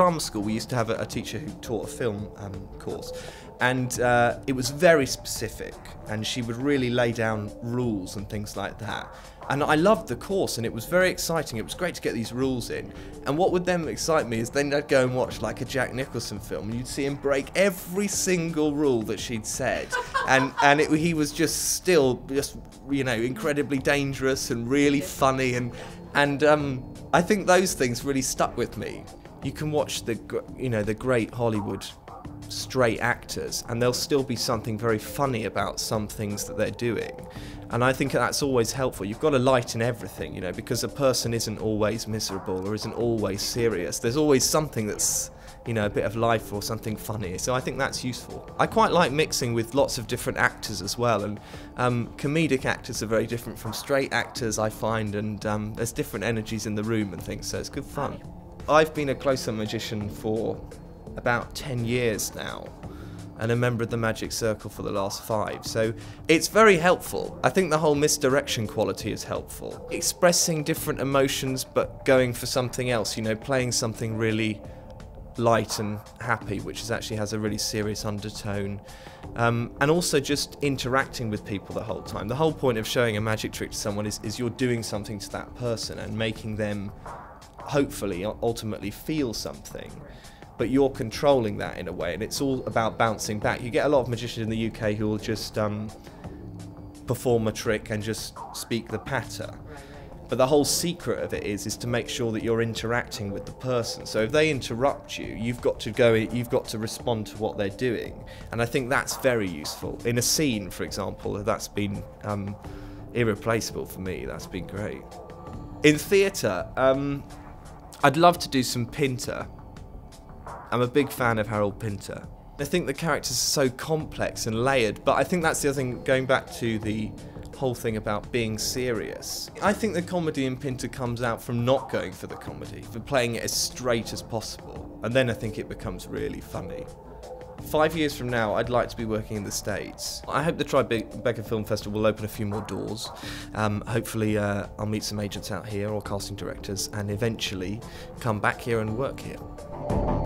drama school, we used to have a teacher who taught a film course, and it was very specific, and she would really lay down rules and things like that. And I loved the course, and it was very exciting. It was great to get these rules in. And what would then excite me is then I'd go and watch like a Jack Nicholson film, and you'd see him break every single rule that she'd said. And he was just still you know, incredibly dangerous and really funny. And I think those things really stuck with me. You can watch the great Hollywood straight actors, and there'll still be something very funny about some things that they're doing. And I think that's always helpful. You've got to lighten everything, you know, because a person isn't always miserable or isn't always serious. There's always something that's, you know, a bit of life or something funny. So I think that's useful. I quite like mixing with lots of different actors as well. And comedic actors are very different from straight actors, I find. And there's different energies in the room and things, so it's good fun. I've been a close-up magician for about 10 years now, and a member of the Magic Circle for the last 5, so it's very helpful. I think the whole misdirection quality is helpful. Expressing different emotions but going for something else, you know, playing something really light and happy, which actually has a really serious undertone, and also just interacting with people the whole time. The whole point of showing a magic trick to someone is you're doing something to that person and making them hopefully ultimately feel something. But you're controlling that in a way, and it's all about bouncing back. You get a lot of magicians in the UK who will just perform a trick and just speak the patter. But the whole secret of it is to make sure that you're interacting with the person. So if they interrupt you, you've got to respond to what they're doing. And I think that's very useful. In a scene, for example, that's been irreplaceable for me. That's been great. In theatre, I'd love to do some Pinter. I'm a big fan of Harold Pinter. I think the characters are so complex and layered, but I think that's the other thing, going back to the whole thing about being serious. I think the comedy in Pinter comes out from not going for the comedy, for playing it as straight as possible, and then I think it becomes really funny. 5 years from now, I'd like to be working in the States. I hope the Tribeca Film Festival will open a few more doors. Hopefully I'll meet some agents out here or casting directors, and eventually come back here and work here.